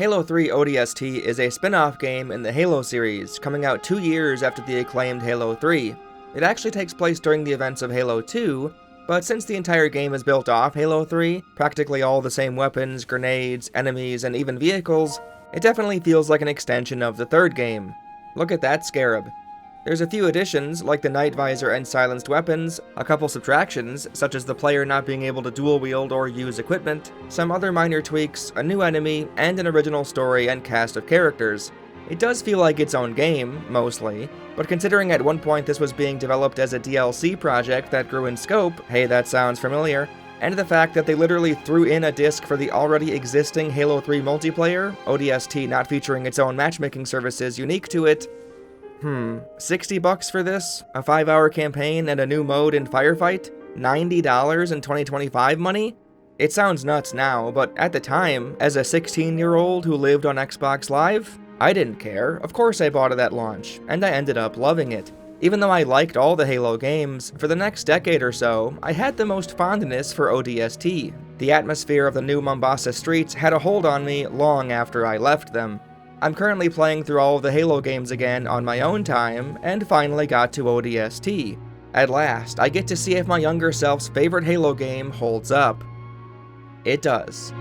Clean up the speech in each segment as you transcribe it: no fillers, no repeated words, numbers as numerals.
Halo 3 ODST is a spin-off game in the Halo series, coming out 2 years after the acclaimed Halo 3. It actually takes place during the events of Halo 2, but since the entire game is built off Halo 3, practically all the same weapons, grenades, enemies, and even vehicles, it definitely feels like an extension of the third game. Look at that scarab. There's a few additions, like the night visor and silenced weapons, a couple subtractions, such as the player not being able to dual-wield or use equipment, some other minor tweaks, a new enemy, and an original story and cast of characters. It does feel like its own game, mostly, but considering at one point this was being developed as a DLC project that grew in scope, hey, that sounds familiar, and the fact that they literally threw in a disc for the already existing Halo 3 multiplayer, ODST not featuring its own matchmaking services unique to it, $60 for this? A 5-hour campaign and a new mode in Firefight? $90 in 2025 money? It sounds nuts now, but at the time, as a 16-year-old who lived on Xbox Live, I didn't care. Of course I bought it at launch, and I ended up loving it. Even though I liked all the Halo games, for the next decade or so, I had the most fondness for ODST. The atmosphere of the new Mombasa Streets had a hold on me long after I left them. I'm currently playing through all of the Halo games again on my own time, and finally got to ODST. At last, I get to see if my younger self's favorite Halo game holds up. It does.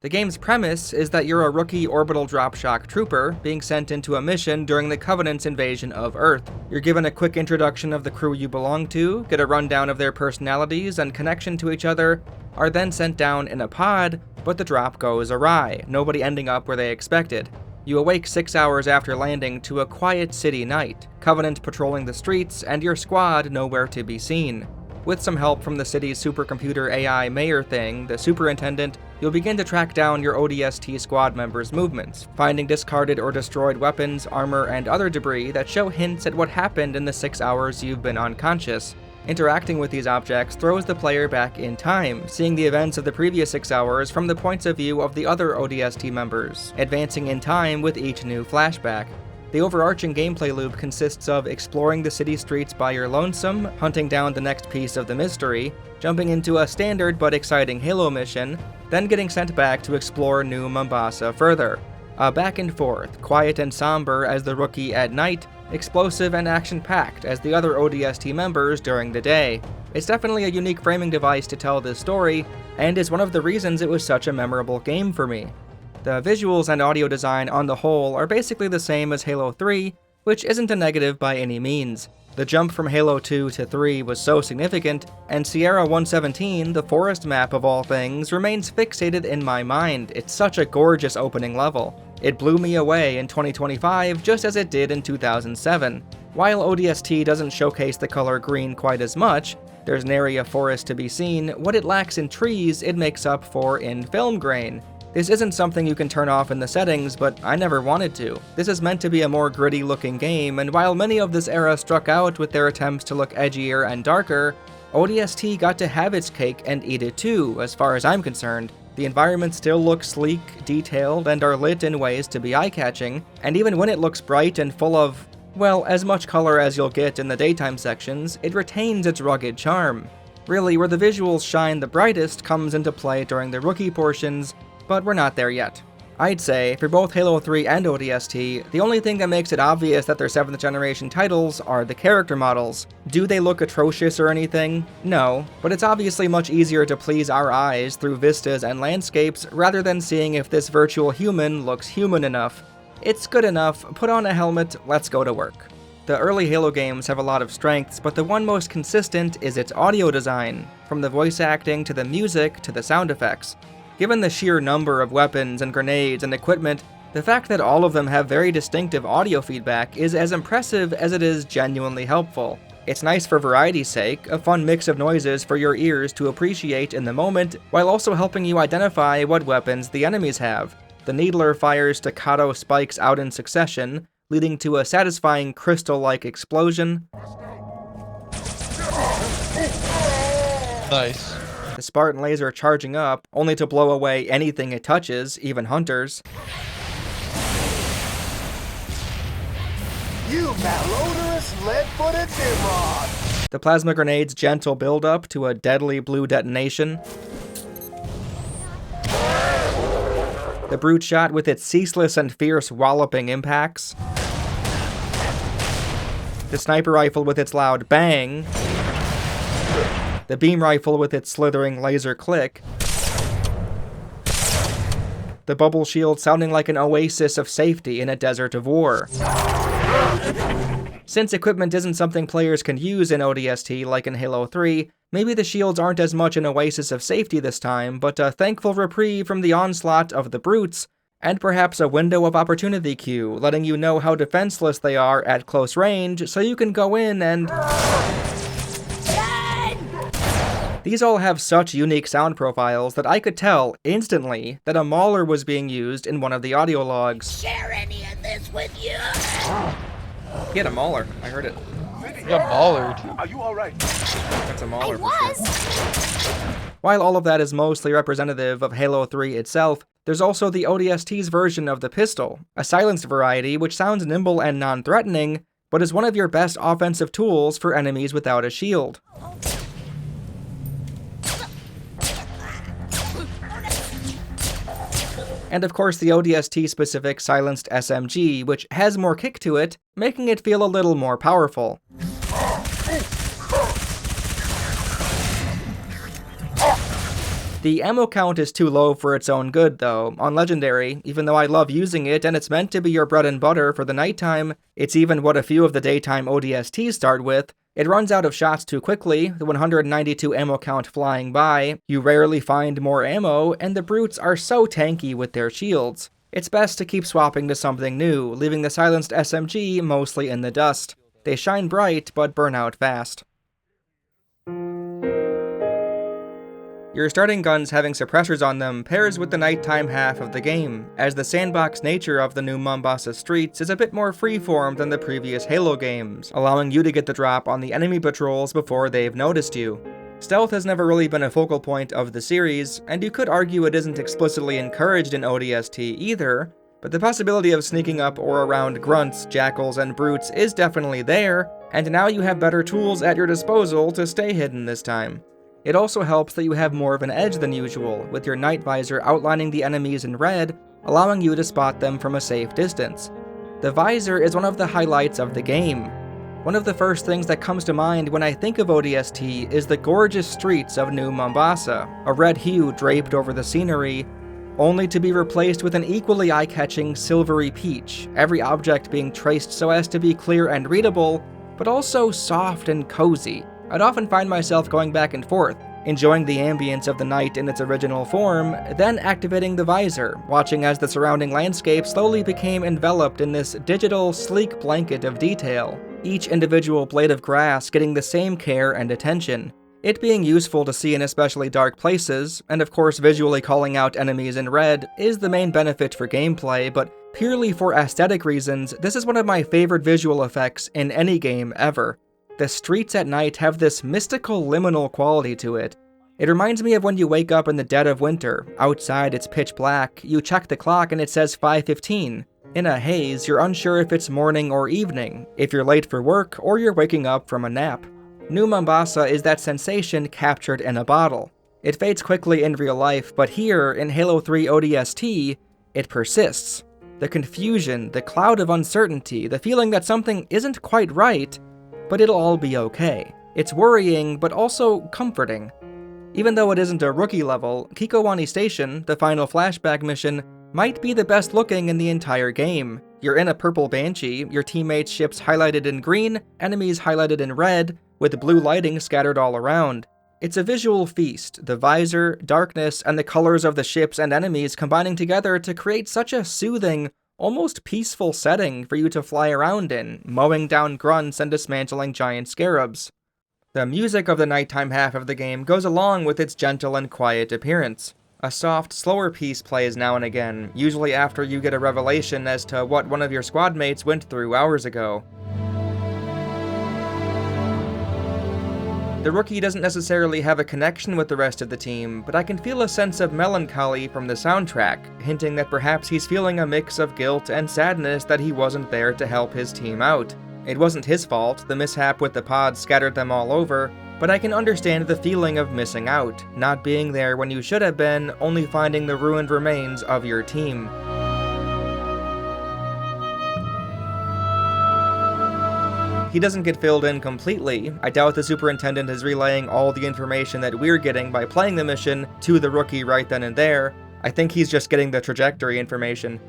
The game's premise is that you're a rookie Orbital Drop Shock Trooper being sent into a mission during the Covenant's invasion of Earth. You're given a quick introduction of the crew you belong to, get a rundown of their personalities and connection to each other, are then sent down in a pod, but the drop goes awry, nobody ending up where they expected. You awake 6 hours after landing to a quiet city night, Covenant patrolling the streets, and your squad nowhere to be seen. With some help from the city's supercomputer AI mayor thing, the superintendent, you'll begin to track down your ODST squad members' movements, finding discarded or destroyed weapons, armor, and other debris that show hints at what happened in the 6 hours you've been unconscious. Interacting with these objects throws the player back in time, seeing the events of the previous 6 hours from the points of view of the other ODST members, advancing in time with each new flashback. The overarching gameplay loop consists of exploring the city streets by your lonesome, hunting down the next piece of the mystery, jumping into a standard but exciting Halo mission, then getting sent back to explore New Mombasa further. A back and forth, quiet and somber as the rookie at night, explosive and action-packed as the other ODST members during the day. It's definitely a unique framing device to tell this story, and is one of the reasons it was such a memorable game for me. The visuals and audio design on the whole are basically the same as Halo 3, which isn't a negative by any means. The jump from Halo 2 to 3 was so significant, and Sierra 117, the forest map of all things, remains fixated in my mind. It's such a gorgeous opening level. It blew me away in 2025 just as it did in 2007. While ODST doesn't showcase the color green quite as much, there's nary a forest to be seen, what it lacks in trees it makes up for in film grain. This isn't something you can turn off in the settings, but I never wanted to. This is meant to be a more gritty looking game, and while many of this era struck out with their attempts to look edgier and darker, ODST got to have its cake and eat it too, as far as I'm concerned. The environments still look sleek, detailed, and are lit in ways to be eye-catching, and even when it looks bright and full of, well, as much color as you'll get in the daytime sections, it retains its rugged charm. Really, where the visuals shine the brightest comes into play during the rookie portions, but we're not there yet. I'd say, for both Halo 3 and ODST, the only thing that makes it obvious that they're 7th generation titles are the character models. Do they look atrocious or anything? No, but it's obviously much easier to please our eyes through vistas and landscapes rather than seeing if this virtual human looks human enough. It's good enough, put on a helmet, let's go to work. The early Halo games have a lot of strengths, but the one most consistent is its audio design, from the voice acting to the music to the sound effects. Given the sheer number of weapons and grenades and equipment, the fact that all of them have very distinctive audio feedback is as impressive as it is genuinely helpful. It's nice for variety's sake, a fun mix of noises for your ears to appreciate in the moment, while also helping you identify what weapons the enemies have. The Needler fires staccato spikes out in succession, leading to a satisfying crystal-like explosion. Nice. The Spartan laser charging up, only to blow away anything it touches, even hunters. You malodorous lead-footed Nimrod! The plasma grenade's gentle build-up to a deadly blue detonation. The brute shot with its ceaseless and fierce walloping impacts. The sniper rifle with its loud bang. The beam rifle with its slithering laser click. The bubble shield sounding like an oasis of safety in a desert of war. Since equipment isn't something players can use in ODST like in Halo 3, maybe the shields aren't as much an oasis of safety this time, but a thankful reprieve from the onslaught of the brutes, and perhaps a window of opportunity queue, letting you know how defenseless they are at close range, so you can go in and... These all have such unique sound profiles that I could tell instantly that a mauler was being used in one of the audio logs. Share any of this with you? He had a mauler, I heard it. You got maulered. Are you alright? That's a mauler. I was. While all of that is mostly representative of Halo 3 itself, there's also the ODST's version of the pistol, a silenced variety which sounds nimble and non-threatening, but is one of your best offensive tools for enemies without a shield. And of course the ODST-specific silenced SMG, which has more kick to it, making it feel a little more powerful. The ammo count is too low for its own good, though. On Legendary, even though I love using it and it's meant to be your bread and butter for the nighttime, it's even what a few of the daytime ODSTs start with. It runs out of shots too quickly, the 192 ammo count flying by, you rarely find more ammo, and the brutes are so tanky with their shields. It's best to keep swapping to something new, leaving the silenced SMG mostly in the dust. They shine bright, but burn out fast. Your starting guns having suppressors on them pairs with the nighttime half of the game, as the sandbox nature of the new Mombasa Streets is a bit more freeform than the previous Halo games, allowing you to get the drop on the enemy patrols before they've noticed you. Stealth has never really been a focal point of the series, and you could argue it isn't explicitly encouraged in ODST either, but the possibility of sneaking up or around grunts, jackals, and brutes is definitely there, and now you have better tools at your disposal to stay hidden this time. It also helps that you have more of an edge than usual, with your night visor outlining the enemies in red, allowing you to spot them from a safe distance. The visor is one of the highlights of the game. One of the first things that comes to mind when I think of ODST is the gorgeous streets of New Mombasa, a red hue draped over the scenery, only to be replaced with an equally eye-catching silvery peach, every object being traced so as to be clear and readable, but also soft and cozy. I'd often find myself going back and forth, enjoying the ambience of the night in its original form, then activating the visor, watching as the surrounding landscape slowly became enveloped in this digital, sleek blanket of detail, each individual blade of grass getting the same care and attention. It being useful to see in especially dark places, and of course visually calling out enemies in red, is the main benefit for gameplay, but purely for aesthetic reasons, this is one of my favorite visual effects in any game ever. The streets at night have this mystical liminal quality to it. It reminds me of when you wake up in the dead of winter. Outside it's pitch black, you check the clock and it says 5:15. In a haze, you're unsure if it's morning or evening, if you're late for work or you're waking up from a nap. New Mombasa is that sensation captured in a bottle. It fades quickly in real life, but here, in Halo 3 ODST, it persists. The confusion, the cloud of uncertainty, the feeling that something isn't quite right, but it'll all be okay. It's worrying, but also comforting. Even though it isn't a rookie level, Kikowani Station, the final flashback mission, might be the best looking in the entire game. You're in a purple Banshee, your teammates' ships highlighted in green, enemies highlighted in red, with blue lighting scattered all around. It's a visual feast, the visor, darkness, and the colors of the ships and enemies combining together to create such a soothing, almost peaceful setting for you to fly around in, mowing down grunts and dismantling giant scarabs. The music of the nighttime half of the game goes along with its gentle and quiet appearance. A soft, slower piece plays now and again, usually after you get a revelation as to what one of your squad mates went through hours ago. The rookie doesn't necessarily have a connection with the rest of the team, but I can feel a sense of melancholy from the soundtrack, hinting that perhaps he's feeling a mix of guilt and sadness that he wasn't there to help his team out. It wasn't his fault, the mishap with the pods scattered them all over, but I can understand the feeling of missing out, not being there when you should have been, only finding the ruined remains of your team. He doesn't get filled in completely. I doubt the superintendent is relaying all the information that we're getting by playing the mission to the rookie right then and there. I think he's just getting the trajectory information.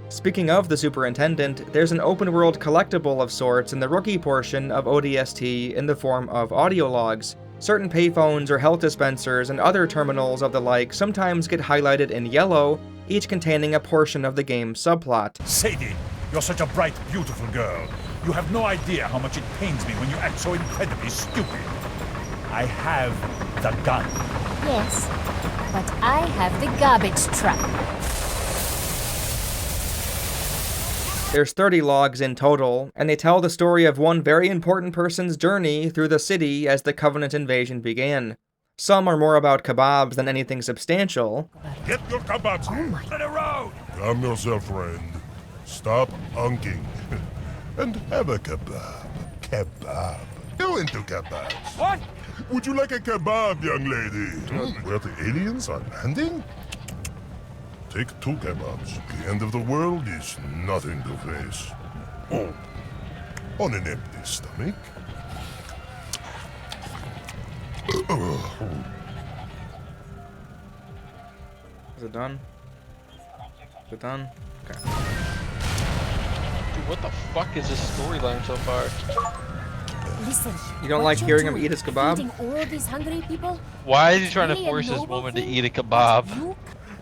Speaking of the superintendent, there's an open-world collectible of sorts in the rookie portion of ODST in the form of audio logs. Certain payphones or health dispensers and other terminals of the like sometimes get highlighted in yellow, each containing a portion of the game's subplot. Sadie, you're such a bright, beautiful girl. You have no idea how much it pains me when you act so incredibly stupid. I have the gun. Yes, but I have the garbage truck. There's 30 logs in total, and they tell the story of one very important person's journey through the city as the Covenant invasion began. Some are more about kebabs than anything substantial. Get your kebabs to the road! Calm yourself, friend. Stop unking. And have a kebab. Kebab. Go into kebabs. What? Would you like a kebab, young lady? Where the aliens are landing? Take 2 kebabs. The end of the world is nothing to face. Oh. On an empty stomach. Is it done? Is it done? Okay. Dude, what the fuck is this storyline so far? Listen. You don't what like you're hearing him doing, eat his kebab? feeding all these hungry people? Why is he trying to Really a force this noble woman to thing? eat a kebab? You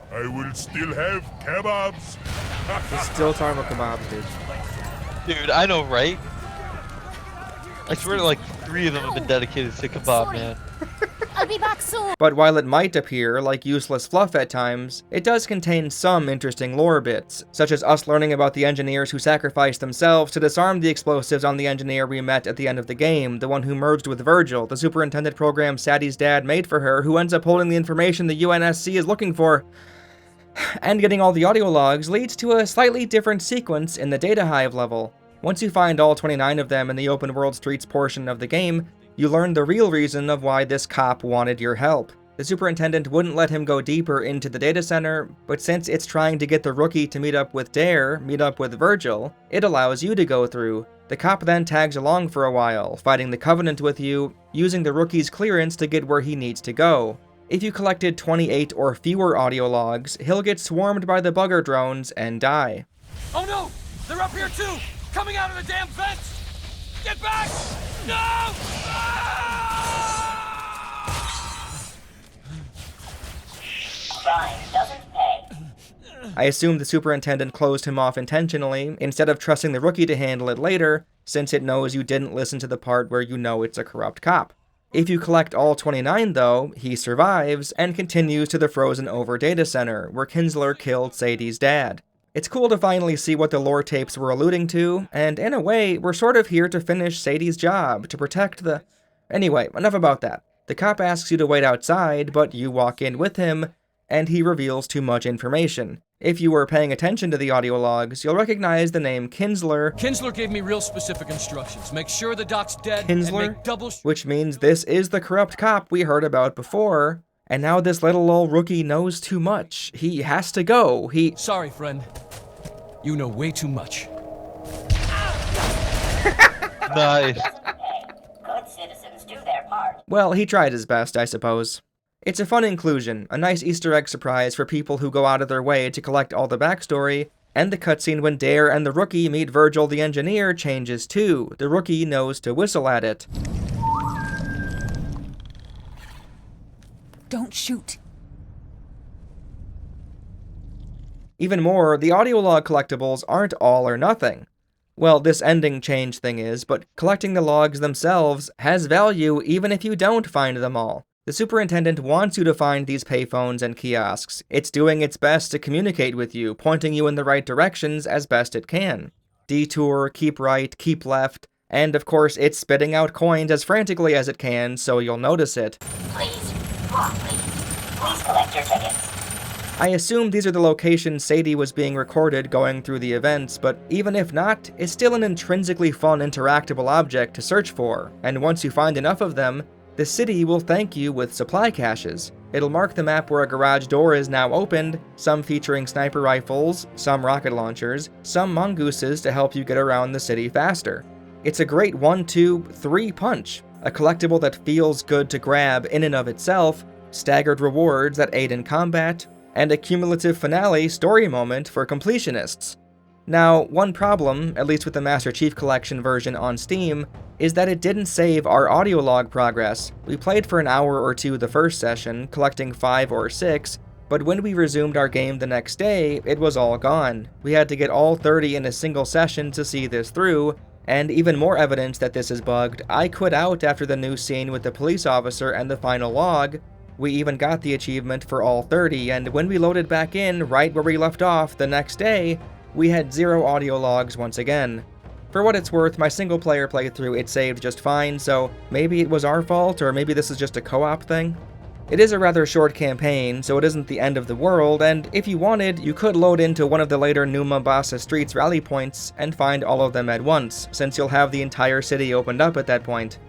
I will still have kebabs. He's still talking about kebabs, dude. Dude, I know, right? I swear like 3 of them have been dedicated to kebab, Sorry. man. I'll be back soon. But while it might appear like useless fluff at times, it does contain some interesting lore bits, such as us learning about the engineers who sacrificed themselves to disarm the explosives on the engineer we met at the end of the game, the one who merged with Virgil, the superintendent program Sadie's dad made for her, who ends up holding the information the UNSC is looking for. And getting all the audio logs leads to a slightly different sequence in the data hive level. Once you find all 29 of them in the open world streets portion of the game, you learn the real reason of why this cop wanted your help. The superintendent wouldn't let him go deeper into the data center, but since it's trying to get the rookie to meet up with Virgil, it allows you to go through. The cop then tags along for a while, fighting the Covenant with you, using the rookie's clearance to get where he needs to go. If you collected 28 or fewer audio logs, he'll get swarmed by the bugger drones and die. Oh no! They're up here too! Coming out of the damn vents! Get back! No! Crime doesn't pay. I assume the superintendent closed him off intentionally, instead of trusting the rookie to handle it later, since it knows you didn't listen to the part where you know it's a corrupt cop. If you collect all 29 though, he survives, and continues to the frozen over data center, where Kinsler killed Sadie's dad. It's cool to finally see what the lore tapes were alluding to, and in a way, we're sort of here to finish Sadie's job, to protect the... Anyway, enough about that. The cop asks you to wait outside, but you walk in with him, and he reveals too much information. If you were paying attention to the audio logs, you'll recognize the name Kinsler. Kinsler gave me real specific instructions. Make sure the doc's dead and Kinsler? make double Which means this is the corrupt cop we heard about before, and now this little old rookie knows too much. He has to go. Sorry, friend. You know way too much. Nice. Good citizens do their part. Well, he tried his best, I suppose. It's a fun inclusion, a nice Easter egg surprise for people who go out of their way to collect all the backstory, and the cutscene when Dare and the rookie meet Virgil the engineer changes too. The rookie knows to whistle at it. Don't shoot. Even more, the audio log collectibles aren't all or nothing. Well, this ending change thing is, but collecting the logs themselves has value even if you don't find them all. The superintendent wants you to find these payphones and kiosks. It's doing its best to communicate with you, pointing you in the right directions as best it can. Detour, keep right, keep left, and of course it's spitting out coins as frantically as it can, so you'll notice it. Please, walk, please. Please collect your tickets. I assume these are the locations Sadie was being recorded going through the events, but even if not, it's still an intrinsically fun interactable object to search for, and once you find enough of them, the city will thank you with supply caches. It'll mark the map where a garage door is now opened, some featuring sniper rifles, some rocket launchers, some mongooses to help you get around the city faster. It's a great 1, 2, 3 punch, a collectible that feels good to grab in and of itself, staggered rewards that aid in combat, and a cumulative finale story moment for completionists. Now, one problem, at least with the Master Chief Collection version on Steam, is that it didn't save our audio log progress. We played for an hour or two the first session, collecting 5 or 6, but when we resumed our game the next day, it was all gone. We had to get all 30 in a single session to see this through, and even more evidence that this is bugged, I quit out after the new scene with the police officer and the final log. We even got the achievement for all 30, and when we loaded back in right where we left off the next day, we had 0 audio logs once again. For what it's worth, my single player playthrough it saved just fine, so maybe it was our fault, or maybe this is just a co-op thing. It is a rather short campaign, so it isn't the end of the world, and if you wanted, you could load into one of the later new Mombasa Streets rally points and find all of them at once, since you'll have the entire city opened up at that point.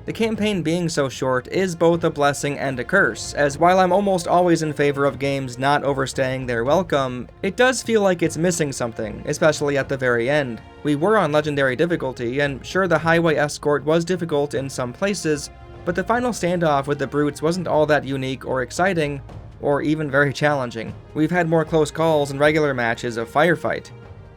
The campaign being so short is both a blessing and a curse, as while I'm almost always in favor of games not overstaying their welcome, it does feel like it's missing something, especially at the very end. We were on Legendary difficulty, and sure the highway escort was difficult in some places, but the final standoff with the brutes wasn't all that unique or exciting, or even very challenging. We've had more close calls and regular matches of Firefight.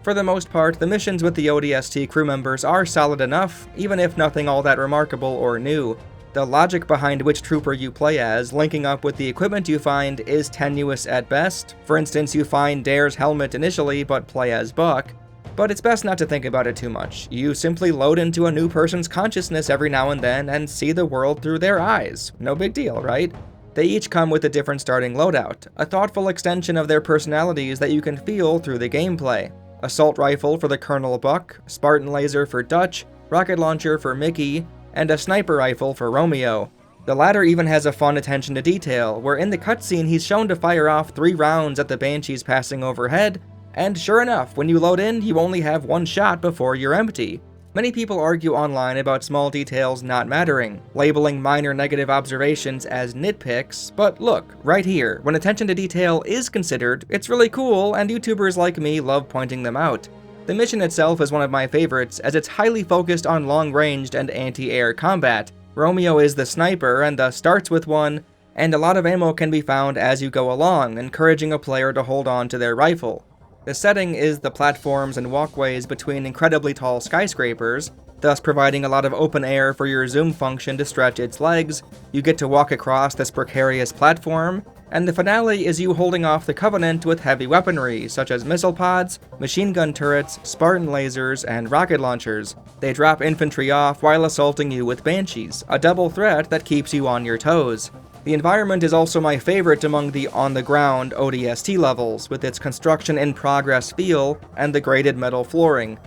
For the most part, the missions with the ODST crew members are solid enough, even if nothing all that remarkable or new. The logic behind which trooper you play as, linking up with the equipment you find, is tenuous at best. For instance, you find Dare's helmet initially, but play as Buck. But it's best not to think about it too much. You simply load into a new person's consciousness every now and then and see the world through their eyes. No big deal, right? They each come with a different starting loadout, a thoughtful extension of their personalities that you can feel through the gameplay. Assault rifle for the Colonel Buck, Spartan laser for Dutch, rocket launcher for Mickey, and a sniper rifle for Romeo. The latter even has a fun attention to detail, where in the cutscene he's shown to fire off 3 rounds at the Banshees passing overhead, and sure enough, when you load in, you only have 1 shot before you're empty. Many people argue online about small details not mattering, labeling minor negative observations as nitpicks, but look, right here, when attention to detail is considered, it's really cool, and YouTubers like me love pointing them out. The mission itself is one of my favorites, as it's highly focused on long-ranged and anti-air combat. Romeo is the sniper, and thus starts with one, and a lot of ammo can be found as you go along, encouraging a player to hold on to their rifle. The setting is the platforms and walkways between incredibly tall skyscrapers, thus providing a lot of open air for your zoom function to stretch its legs. You get to walk across this precarious platform, and the finale is you holding off the Covenant with heavy weaponry, such as missile pods, machine gun turrets, Spartan lasers, and rocket launchers. They drop infantry off while assaulting you with Banshees, a double threat that keeps you on your toes. The environment is also my favorite among the on-the-ground ODST levels, with its construction-in-progress feel and the graded metal flooring.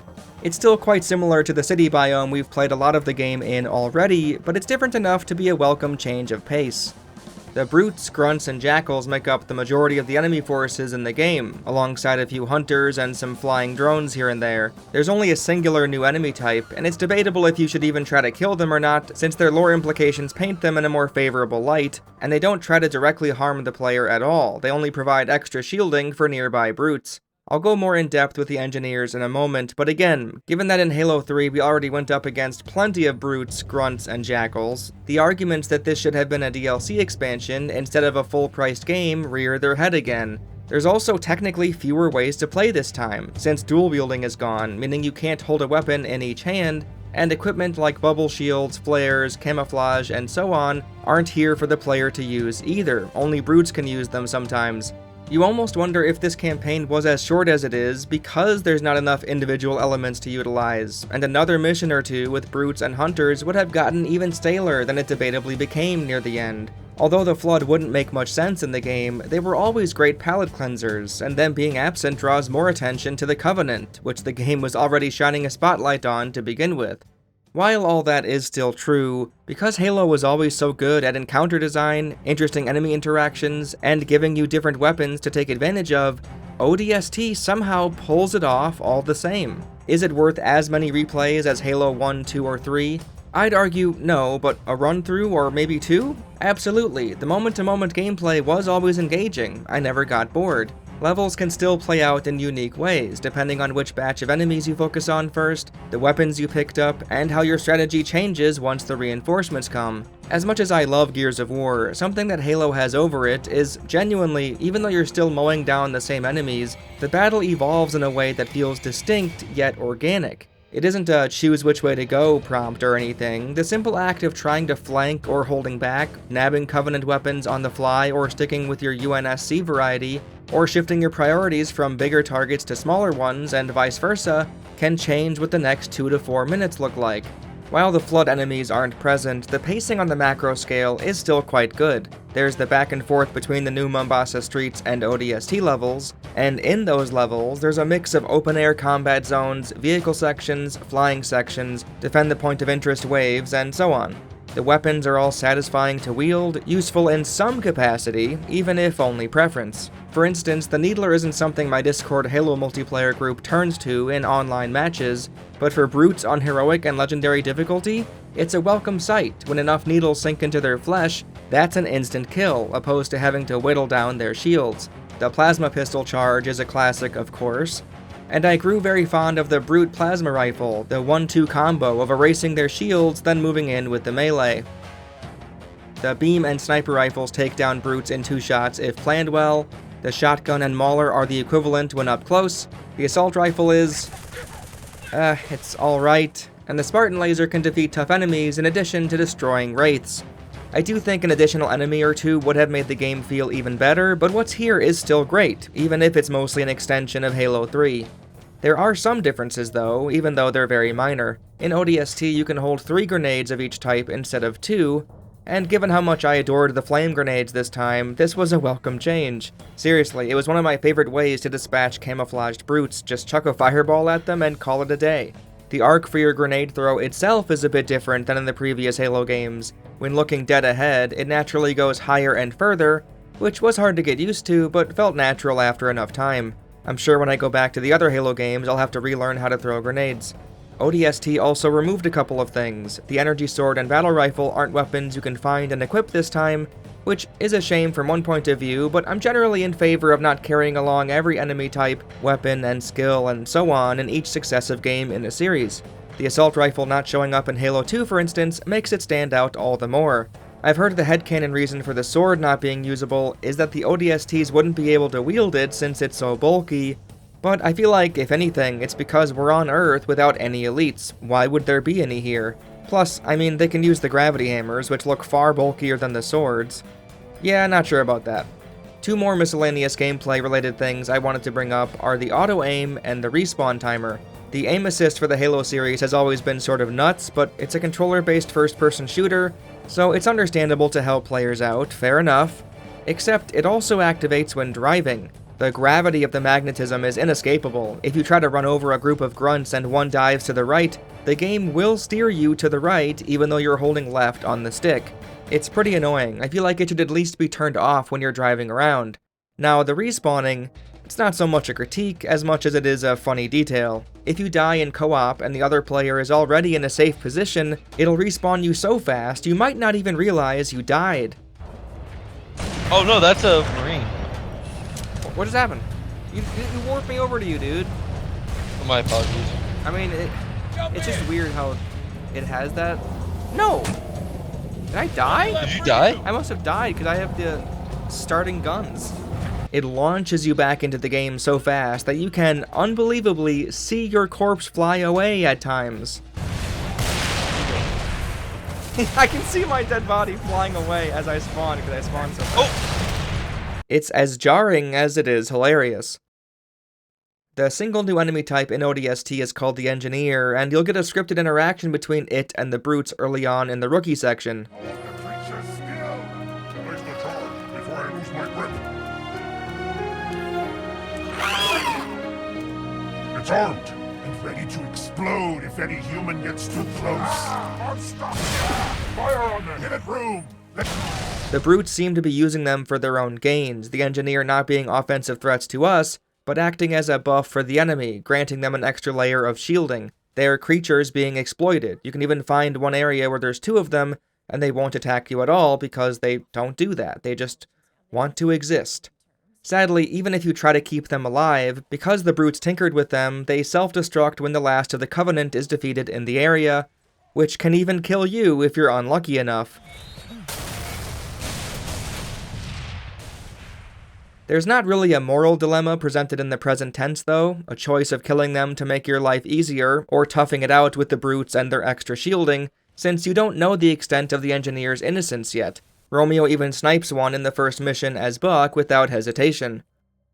It's still quite similar to the city biome we've played a lot of the game in already, but it's different enough to be a welcome change of pace. The brutes, grunts, and jackals make up the majority of the enemy forces in the game, alongside a few hunters and some flying drones here and there. There's only a singular new enemy type, and it's debatable if you should even try to kill them or not, since their lore implications paint them in a more favorable light, and they don't try to directly harm the player at all. They only provide extra shielding for nearby brutes. I'll go more in depth with the engineers in a moment, but again, given that in Halo 3 we already went up against plenty of brutes, grunts, and jackals, the arguments that this should have been a DLC expansion instead of a full-priced game rear their head again. There's also technically fewer ways to play this time, since dual wielding is gone, meaning you can't hold a weapon in each hand, and equipment like bubble shields, flares, camouflage, and so on aren't here for the player to use either. Only brutes can use them sometimes. You almost wonder if this campaign was as short as it is because there's not enough individual elements to utilize, and another mission or two with brutes and hunters would have gotten even staler than it debatably became near the end. Although the Flood wouldn't make much sense in the game, they were always great palate cleansers, and them being absent draws more attention to the Covenant, which the game was already shining a spotlight on to begin with. While all that is still true, because Halo was always so good at encounter design, interesting enemy interactions, and giving you different weapons to take advantage of, ODST somehow pulls it off all the same. Is it worth as many replays as Halo 1, 2, or 3? I'd argue no, but a run-through or maybe 2? Absolutely, the moment-to-moment gameplay was always engaging, I never got bored. Levels can still play out in unique ways, depending on which batch of enemies you focus on first, the weapons you picked up, and how your strategy changes once the reinforcements come. As much as I love Gears of War, something that Halo has over it is, genuinely, even though you're still mowing down the same enemies, the battle evolves in a way that feels distinct yet organic. It isn't a choose which way to go prompt or anything. The simple act of trying to flank or holding back, nabbing Covenant weapons on the fly or sticking with your UNSC variety, or shifting your priorities from bigger targets to smaller ones and vice versa, can change what the next 2 to 4 minutes look like. While the flood enemies aren't present, the pacing on the macro scale is still quite good. There's the back and forth between the new Mombasa Streets and ODST levels, and in those levels, there's a mix of open-air combat zones, vehicle sections, flying sections, defend the point of interest waves, and so on. The weapons are all satisfying to wield, useful in some capacity, even if only preference. For instance, the Needler isn't something my Discord Halo multiplayer group turns to in online matches, but for brutes on heroic and legendary difficulty, it's a welcome sight. When enough needles sink into their flesh, that's an instant kill, opposed to having to whittle down their shields. The plasma pistol charge is a classic, of course, and I grew very fond of the brute plasma rifle, the 1-2 combo of erasing their shields then moving in with the melee. The beam and sniper rifles take down brutes in 2 shots if planned well. The shotgun and mauler are the equivalent when up close. The assault rifle is... it's alright. And the Spartan laser can defeat tough enemies in addition to destroying wraiths. I do think an additional enemy or 2 would have made the game feel even better, but what's here is still great, even if it's mostly an extension of Halo 3. There are some differences though, even though they're very minor. In ODST you can hold 3 grenades of each type instead of 2, and given how much I adored the flame grenades this time, this was a welcome change. Seriously, it was one of my favorite ways to dispatch camouflaged brutes, just chuck a fireball at them and call it a day. The arc for your grenade throw itself is a bit different than in the previous Halo games. When looking dead ahead, it naturally goes higher and further, which was hard to get used to, but felt natural after enough time. I'm sure when I go back to the other Halo games, I'll have to relearn how to throw grenades. ODST also removed a couple of things. The energy sword and battle rifle aren't weapons you can find and equip this time, which is a shame from one point of view, but I'm generally in favor of not carrying along every enemy type, weapon, and skill, and so on in each successive game in a series. The assault rifle not showing up in Halo 2, for instance, makes it stand out all the more. I've heard the headcanon reason for the sword not being usable is that the ODSTs wouldn't be able to wield it since it's so bulky, but I feel like, if anything, it's because we're on Earth without any elites. Why would there be any here? Plus, I mean, they can use the gravity hammers, which look far bulkier than the swords. Yeah, not sure about that. 2 more miscellaneous gameplay-related things I wanted to bring up are the auto-aim and the respawn timer. The aim assist for the Halo series has always been sort of nuts, but it's a controller-based first-person shooter, so it's understandable to help players out, fair enough. Except it also activates when driving. The gravity of the magnetism is inescapable. If you try to run over a group of grunts and one dives to the right, the game will steer you to the right even though you're holding left on the stick. It's pretty annoying. I feel like it should at least be turned off when you're driving around. Now, the respawning, it's not so much a critique as much as it is a funny detail. If you die in co-op and the other player is already in a safe position, it'll respawn you so fast you might not even realize you died. Oh no, that's a Marine. What just happened? You warped me over to you, dude. Oh, my apologies. I mean, it's just weird how it has that. No! Did I die? Did you die? I must have died because I have the starting guns. It launches you back into the game so fast that you can unbelievably see your corpse fly away at times. I can see my dead body flying away as I spawn because I spawn so fast. Oh. It's as jarring as it is hilarious. The single new enemy type in ODST is called the Engineer, and you'll get a scripted interaction between it and the brutes early on in the rookie section. It's armed and ready to explode if any human gets too close. Unstoppable! Fire on them! Give it room! The brutes seem to be using them for their own gains, the engineer not being offensive threats to us, but acting as a buff for the enemy, granting them an extra layer of shielding. They are creatures being exploited. You can even find one area where there's two of them, and they won't attack you at all because they don't do that. They just want to exist. Sadly, even if you try to keep them alive, because the brutes tinkered with them, they self-destruct when the last of the Covenant is defeated in the area, which can even kill you if you're unlucky enough. There's not really a moral dilemma presented in the present tense though, a choice of killing them to make your life easier, or toughing it out with the brutes and their extra shielding, since you don't know the extent of the engineer's innocence yet. Romeo even snipes one in the first mission as Buck without hesitation.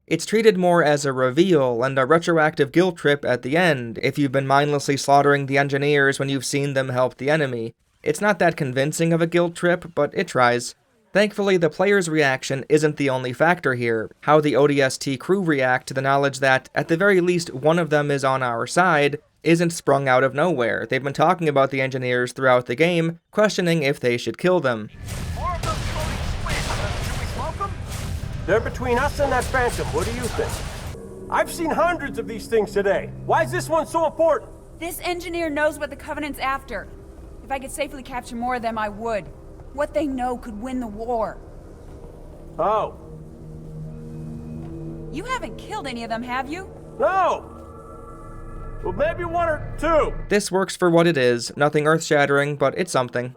It's treated more as a reveal and a retroactive guilt trip at the end if you've been mindlessly slaughtering the engineers when you've seen them help the enemy. It's not that convincing of a guilt trip, but it tries. Thankfully, the player's reaction isn't the only factor here. How the ODST crew react to the knowledge that, at the very least, one of them is on our side, isn't sprung out of nowhere. They've been talking about the engineers throughout the game, questioning if they should kill them. More of those floating squids. Should we smoke them? They're between us and that Phantom. What do you think? I've seen hundreds of these things today. Why is this one so important? This engineer knows what the Covenant's after. If I could safely capture more of them, I would. What they know could win the war. Oh. You haven't killed any of them, have you? No! Well, maybe one or two. This works for what it is, nothing earth-shattering, but it's something.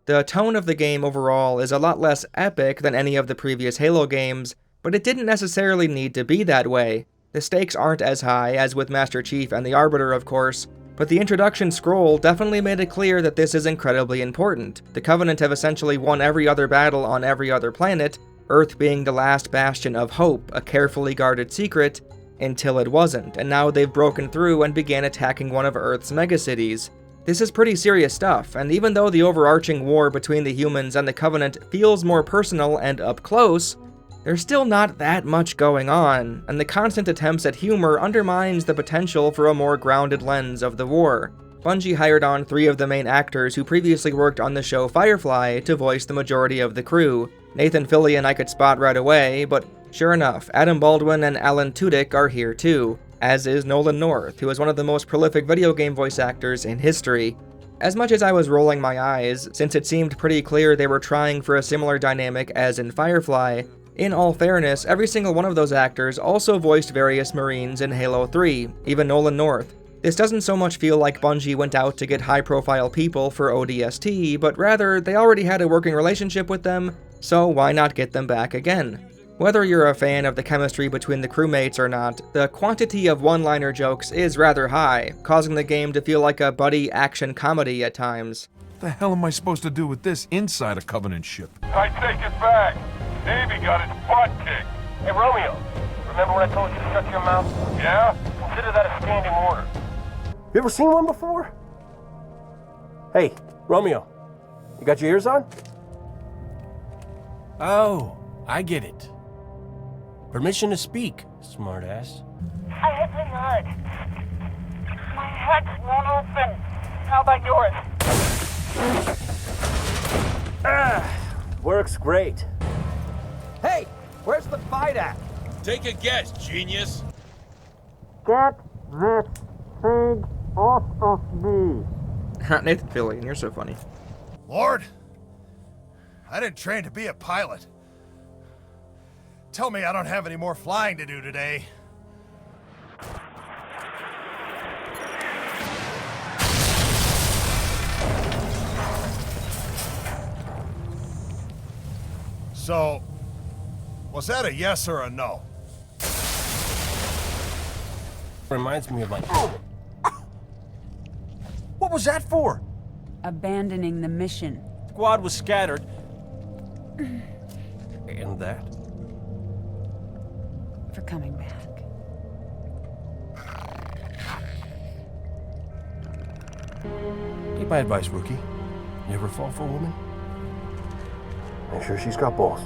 The tone of the game overall is a lot less epic than any of the previous Halo games, but it didn't necessarily need to be that way. The stakes aren't as high as with Master Chief and the Arbiter, of course, but the introduction scroll definitely made it clear that this is incredibly important. The Covenant have essentially won every other battle on every other planet, Earth being the last bastion of hope, a carefully guarded secret, until it wasn't, and now they've broken through and began attacking one of Earth's megacities. This is pretty serious stuff, and even though the overarching war between the humans and the Covenant feels more personal and up close, there's still not that much going on, and the constant attempts at humor undermines the potential for a more grounded lens of the war. Bungie hired on 3 of the main actors who previously worked on the show Firefly to voice the majority of the crew. Nathan Fillion I could spot right away, but sure enough, Adam Baldwin and Alan Tudyk are here too, as is Nolan North, who is one of the most prolific video game voice actors in history. As much as I was rolling my eyes, since it seemed pretty clear they were trying for a similar dynamic as in Firefly, in all fairness, every single one of those actors also voiced various Marines in Halo 3, even Nolan North. This doesn't so much feel like Bungie went out to get high-profile people for ODST, but rather they already had a working relationship with them, so why not get them back again? Whether you're a fan of the chemistry between the crewmates or not, the quantity of one-liner jokes is rather high, causing the game to feel like a buddy action comedy at times. What the hell am I supposed to do with this inside a Covenant ship? I take it back. Navy got its butt kicked. Hey, Romeo. Remember when I told you to shut your mouth? Yeah? Consider that a standing order. You ever seen one before? Hey, Romeo. You got your ears on? Oh, I get it. Permission to speak, smartass. I hit my head. My head won't open. How about yours? Works great. Hey, where's the fight at? Take a guess, genius. Get this thing off of me. Nathan Fillion, you're so funny. Lord, I didn't train to be a pilot. Tell me I don't have any more flying to do today. So, was that a yes or a no? Reminds me of my... What was that for? Abandoning the mission. Squad was scattered. And that? For coming back. Take my advice, rookie. Never fall for a woman. Make sure she's got balls.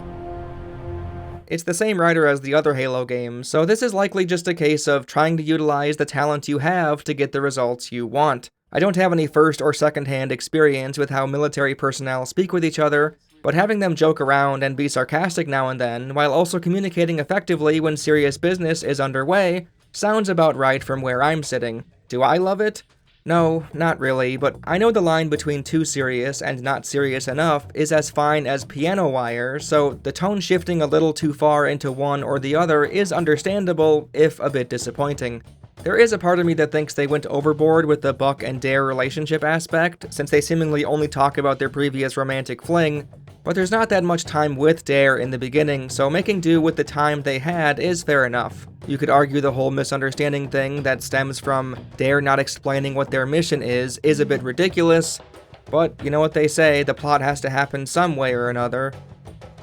It's the same writer as the other Halo games, so this is likely just a case of trying to utilize the talent you have to get the results you want. I don't have any first or second-hand experience with how military personnel speak with each other, but having them joke around and be sarcastic now and then, while also communicating effectively when serious business is underway, sounds about right from where I'm sitting. Do I love it? No, not really, but I know the line between too serious and not serious enough is as fine as piano wire, so the tone shifting a little too far into one or the other is understandable, if a bit disappointing. There is a part of me that thinks they went overboard with the Buck and Dare relationship aspect, since they seemingly only talk about their previous romantic fling, but there's not that much time with Dare in the beginning, so making do with the time they had is fair enough. You could argue the whole misunderstanding thing that stems from Dare not explaining what their mission is a bit ridiculous, but you know what they say, the plot has to happen some way or another.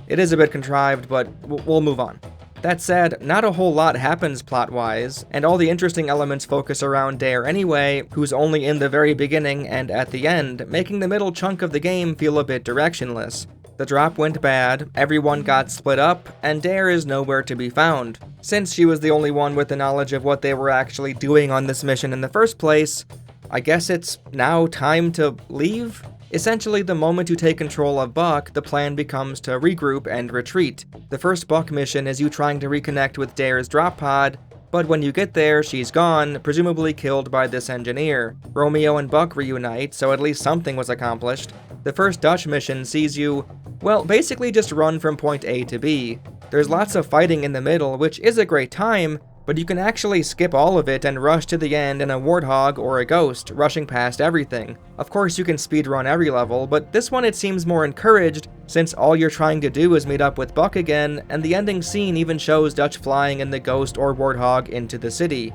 It is a bit contrived, but we'll move on. That said, not a whole lot happens plot-wise, and all the interesting elements focus around Dare anyway, who's only in the very beginning and at the end, making the middle chunk of the game feel a bit directionless. The drop went bad, everyone got split up, and Dare is nowhere to be found. Since she was the only one with the knowledge of what they were actually doing on this mission in the first place, I guess it's now time to leave? Essentially, the moment you take control of Buck, the plan becomes to regroup and retreat. The first Buck mission is you trying to reconnect with Dare's drop pod, but when you get there, she's gone, presumably killed by this engineer. Romeo and Buck reunite, so at least something was accomplished. The first Dutch mission sees you, well, basically just run from point A to B. There's lots of fighting in the middle, which is a great time, but you can actually skip all of it and rush to the end in a Warthog or a Ghost, rushing past everything. Of course you can speedrun every level, but this one it seems more encouraged, since all you're trying to do is meet up with Buck again, and the ending scene even shows Dutch flying in the Ghost or Warthog into the city.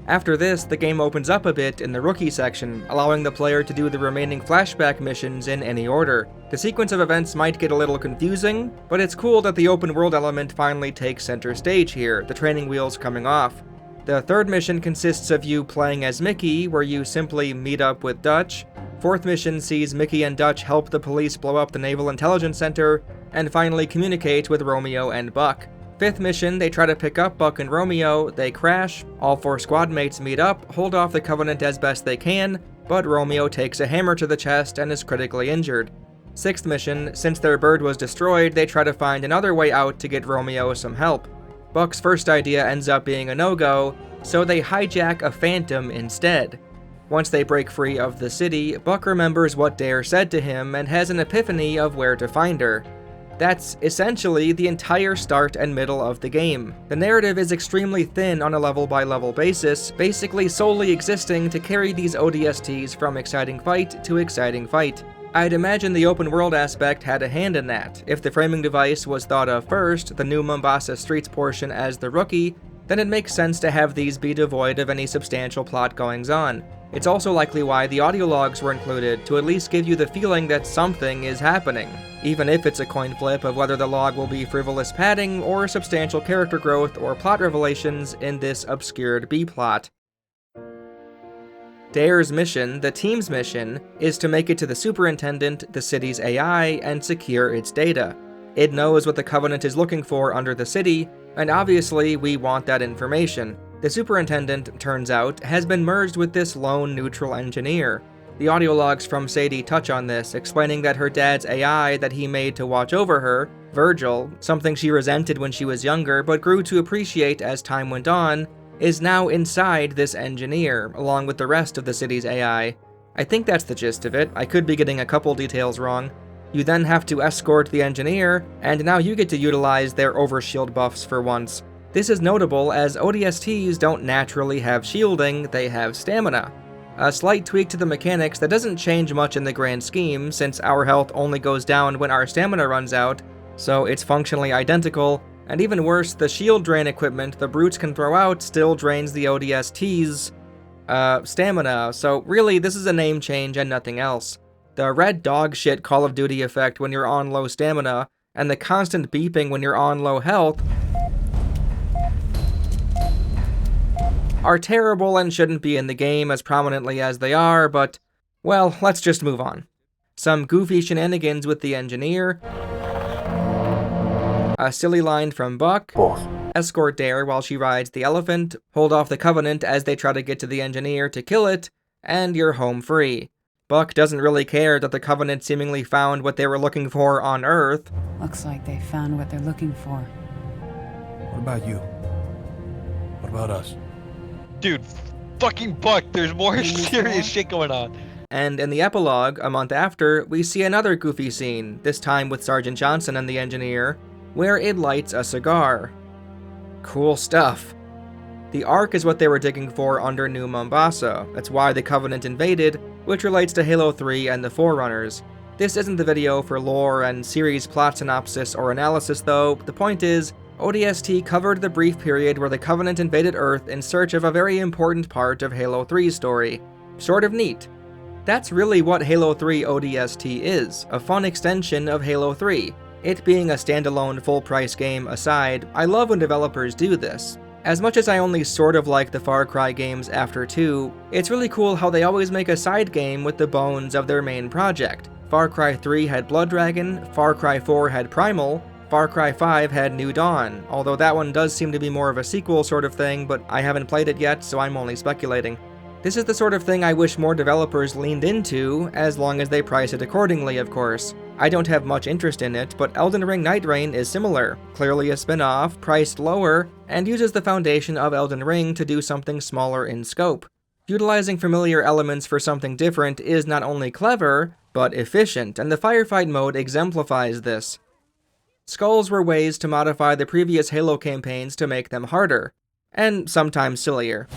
After this, the game opens up a bit in the rookie section, allowing the player to do the remaining flashback missions in any order. The sequence of events might get a little confusing, but it's cool that the open world element finally takes center stage here, the training wheels coming off. The third mission consists of you playing as Mickey, where you simply meet up with Dutch. Fourth mission sees Mickey and Dutch help the police blow up the Naval Intelligence Center, and finally communicate with Romeo and Buck. Fifth mission, they try to pick up Buck and Romeo, they crash, all four squad mates meet up, hold off the Covenant as best they can, but Romeo takes a hammer to the chest and is critically injured. Sixth mission, since their bird was destroyed, they try to find another way out to get Romeo some help. Buck's first idea ends up being a no-go, so they hijack a Phantom instead. Once they break free of the city, Buck remembers what Dare said to him and has an epiphany of where to find her. That's essentially the entire start and middle of the game. The narrative is extremely thin on a level-by-level basis, basically solely existing to carry these ODSTs from exciting fight to exciting fight. I'd imagine the open world aspect had a hand in that. If the framing device was thought of first, the new Mombasa Streets portion as the rookie, then it makes sense to have these be devoid of any substantial plot goings-on. It's also likely why the audio logs were included, to at least give you the feeling that something is happening, even if it's a coin flip of whether the log will be frivolous padding or substantial character growth or plot revelations in this obscured B-plot. Dare's mission, the team's mission, is to make it to the Superintendent, the city's AI, and secure its data. It knows what the Covenant is looking for under the city, and obviously we want that information. The Superintendent, turns out, has been merged with this lone neutral engineer. The audio logs from Sadie touch on this, explaining that her dad's AI that he made to watch over her, Virgil, something she resented when she was younger but grew to appreciate as time went on, is now inside this engineer, along with the rest of the city's AI. I think that's the gist of it. I could be getting a couple details wrong. You then have to escort the engineer, and now you get to utilize their overshield buffs for once. This is notable as ODSTs don't naturally have shielding, they have stamina. A slight tweak to the mechanics that doesn't change much in the grand scheme, since our health only goes down when our stamina runs out, so it's functionally identical, and even worse, the shield drain equipment the brutes can throw out still drains the ODST's stamina, so really this is a name change and nothing else. The red dog shit Call of Duty effect when you're on low stamina, and the constant beeping when you're on low health are terrible and shouldn't be in the game as prominently as they are, but, well, let's just move on. Some goofy shenanigans with the engineer, A silly line from Buck. Boss. Escort Dare while she rides the elephant, hold off the Covenant as they try to get to the engineer to kill it, and you're home free. Buck doesn't really care that the Covenant seemingly found what they were looking for on Earth. Looks like they found what they're looking for. What about you? What about us? Dude, fucking Buck, there's more serious shit going on. And in the epilogue, a month after, we see another goofy scene, this time with Sergeant Johnson and the engineer, where it lights a cigar. Cool stuff. The Ark is what they were digging for under New Mombasa. That's why the Covenant invaded, which relates to Halo 3 and the Forerunners. This isn't the video for lore and series plot synopsis or analysis though. The point is, ODST covered the brief period where the Covenant invaded Earth in search of a very important part of Halo 3's story. Sort of neat. That's really what Halo 3 ODST is, a fun extension of Halo 3. It being a standalone full-price game aside, I love when developers do this. As much as I only sort of like the Far Cry games after 2, it's really cool how they always make a side game with the bones of their main project. Far Cry 3 had Blood Dragon, Far Cry 4 had Primal, Far Cry 5 had New Dawn, although that one does seem to be more of a sequel sort of thing, but I haven't played it yet, so I'm only speculating. This is the sort of thing I wish more developers leaned into, as long as they price it accordingly, of course. I don't have much interest in it, but Elden Ring Night Rain is similar, clearly a spin-off, priced lower, and uses the foundation of Elden Ring to do something smaller in scope. Utilizing familiar elements for something different is not only clever, but efficient, and the Firefight mode exemplifies this. Skulls were ways to modify the previous Halo campaigns to make them harder, and sometimes sillier.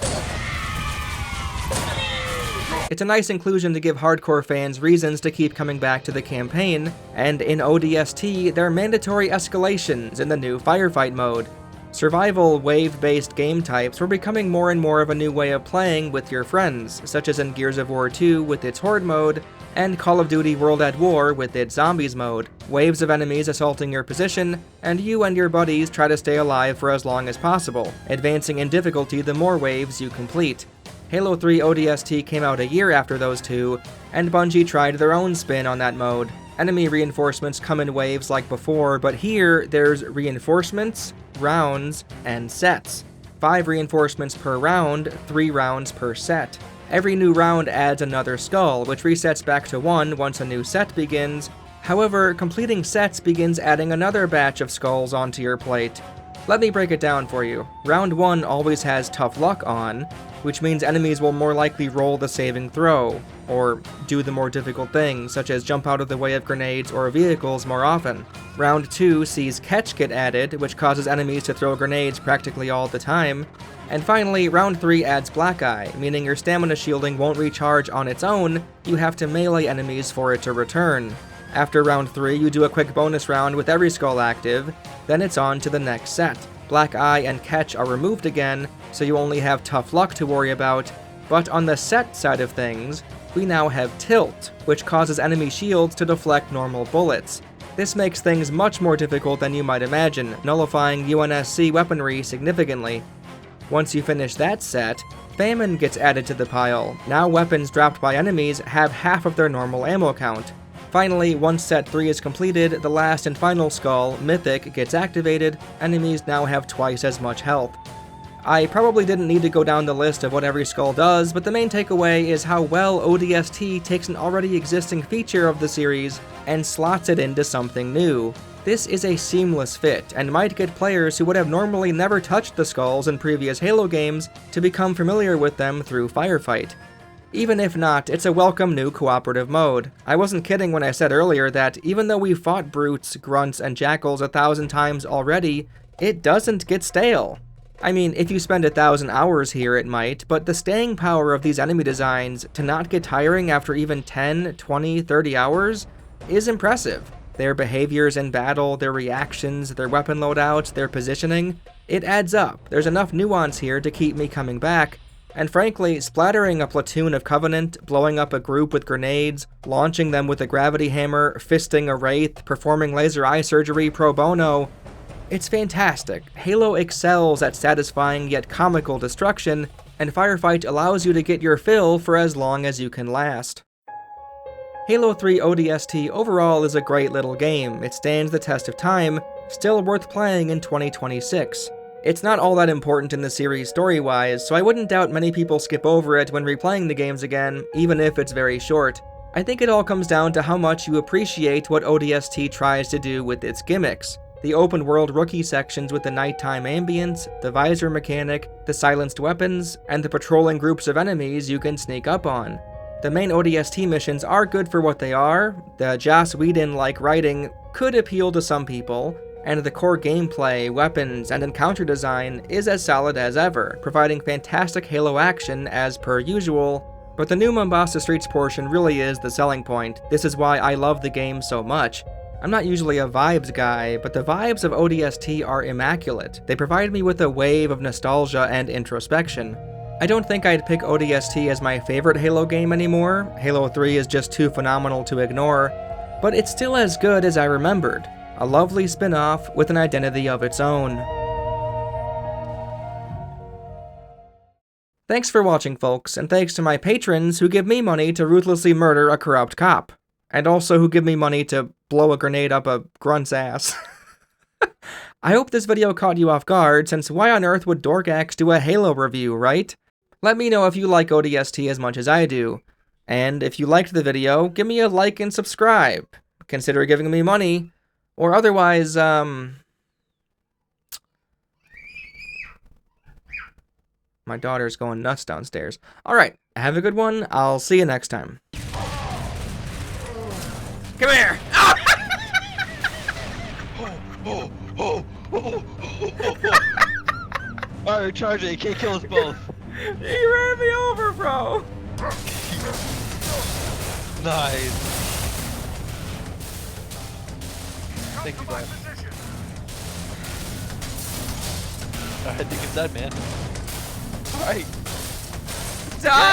It's a nice inclusion to give hardcore fans reasons to keep coming back to the campaign, and in ODST, there are mandatory escalations in the new Firefight mode. Survival, wave-based game types were becoming more and more of a new way of playing with your friends, such as in Gears of War 2 with its Horde mode, and Call of Duty World at War with its Zombies mode. Waves of enemies assaulting your position, and you and your buddies try to stay alive for as long as possible, advancing in difficulty the more waves you complete. Halo 3 ODST came out a year after those two, and Bungie tried their own spin on that mode. Enemy reinforcements come in waves like before, but here there's reinforcements, rounds, and sets. 5 reinforcements per round, 3 rounds per set. Every new round adds another skull, which resets back to 1 once a new set begins. However, completing sets begins adding another batch of skulls onto your plate. Let me break it down for you. Round 1 always has Tough Luck on, which means enemies will more likely roll the saving throw, or do the more difficult things, such as jump out of the way of grenades or vehicles more often. Round 2 sees Catch get added, which causes enemies to throw grenades practically all the time. And finally, Round 3 adds Black Eye, meaning your stamina shielding won't recharge on its own, you have to melee enemies for it to return. After Round 3, you do a quick bonus round with every skull active, then it's on to the next set. Black Eye and Catch are removed again, so you only have Tough Luck to worry about, but on the set side of things, we now have Tilt, which causes enemy shields to deflect normal bullets. This makes things much more difficult than you might imagine, nullifying UNSC weaponry significantly. Once you finish that set, Famine gets added to the pile. Now weapons dropped by enemies have half of their normal ammo count. Finally, once set 3 is completed, the last and final skull, Mythic, gets activated. Enemies now have twice as much health. I probably didn't need to go down the list of what every skull does, but the main takeaway is how well ODST takes an already existing feature of the series and slots it into something new. This is a seamless fit, and might get players who would have normally never touched the skulls in previous Halo games to become familiar with them through Firefight. Even if not, it's a welcome new cooperative mode. I wasn't kidding when I said earlier that even though we've fought brutes, grunts, and jackals 1,000 times already, it doesn't get stale. I mean, if you spend 1,000 hours here it might, but the staying power of these enemy designs to not get tiring after even 10, 20, 30 hours is impressive. Their behaviors in battle, their reactions, their weapon loadouts, their positioning, it adds up. There's enough nuance here to keep me coming back. And frankly, splattering a platoon of Covenant, blowing up a group with grenades, launching them with a gravity hammer, fisting a wraith, performing laser eye surgery pro bono, it's fantastic. Halo excels at satisfying yet comical destruction, and Firefight allows you to get your fill for as long as you can last. Halo 3 ODST overall is a great little game. It stands the test of time, still worth playing in 2026. It's not all that important in the series story-wise, so I wouldn't doubt many people skip over it when replaying the games again, even if it's very short. I think it all comes down to how much you appreciate what ODST tries to do with its gimmicks. The open-world rookie sections with the nighttime ambience, the visor mechanic, the silenced weapons, and the patrolling groups of enemies you can sneak up on. The main ODST missions are good for what they are, the Joss Whedon-like writing could appeal to some people, and the core gameplay, weapons, and encounter design is as solid as ever, providing fantastic Halo action as per usual, but the new Mombasa Streets portion really is the selling point. This is why I love the game so much. I'm not usually a vibes guy, but the vibes of ODST are immaculate. They provide me with a wave of nostalgia and introspection. I don't think I'd pick ODST as my favorite Halo game anymore. Halo 3 is just too phenomenal to ignore, but it's still as good as I remembered. A lovely spin-off with an identity of its own. Thanks for watching, folks, and thanks to my patrons who give me money to ruthlessly murder a corrupt cop. And also who give me money to blow a grenade up a grunt's ass. I hope this video caught you off guard, since why on earth would Dorkaxe do a Halo review, right? Let me know if you like ODST as much as I do. And if you liked the video, give me a like and subscribe. Consider giving me money. Or otherwise, my daughter's going nuts downstairs. Alright, have a good one. I'll see you next time. Come here! Alright, charge it. You can't kill us both. He ran me over, bro! Nice. Thank you, Dad. I think it's dead, man. Alright. Die!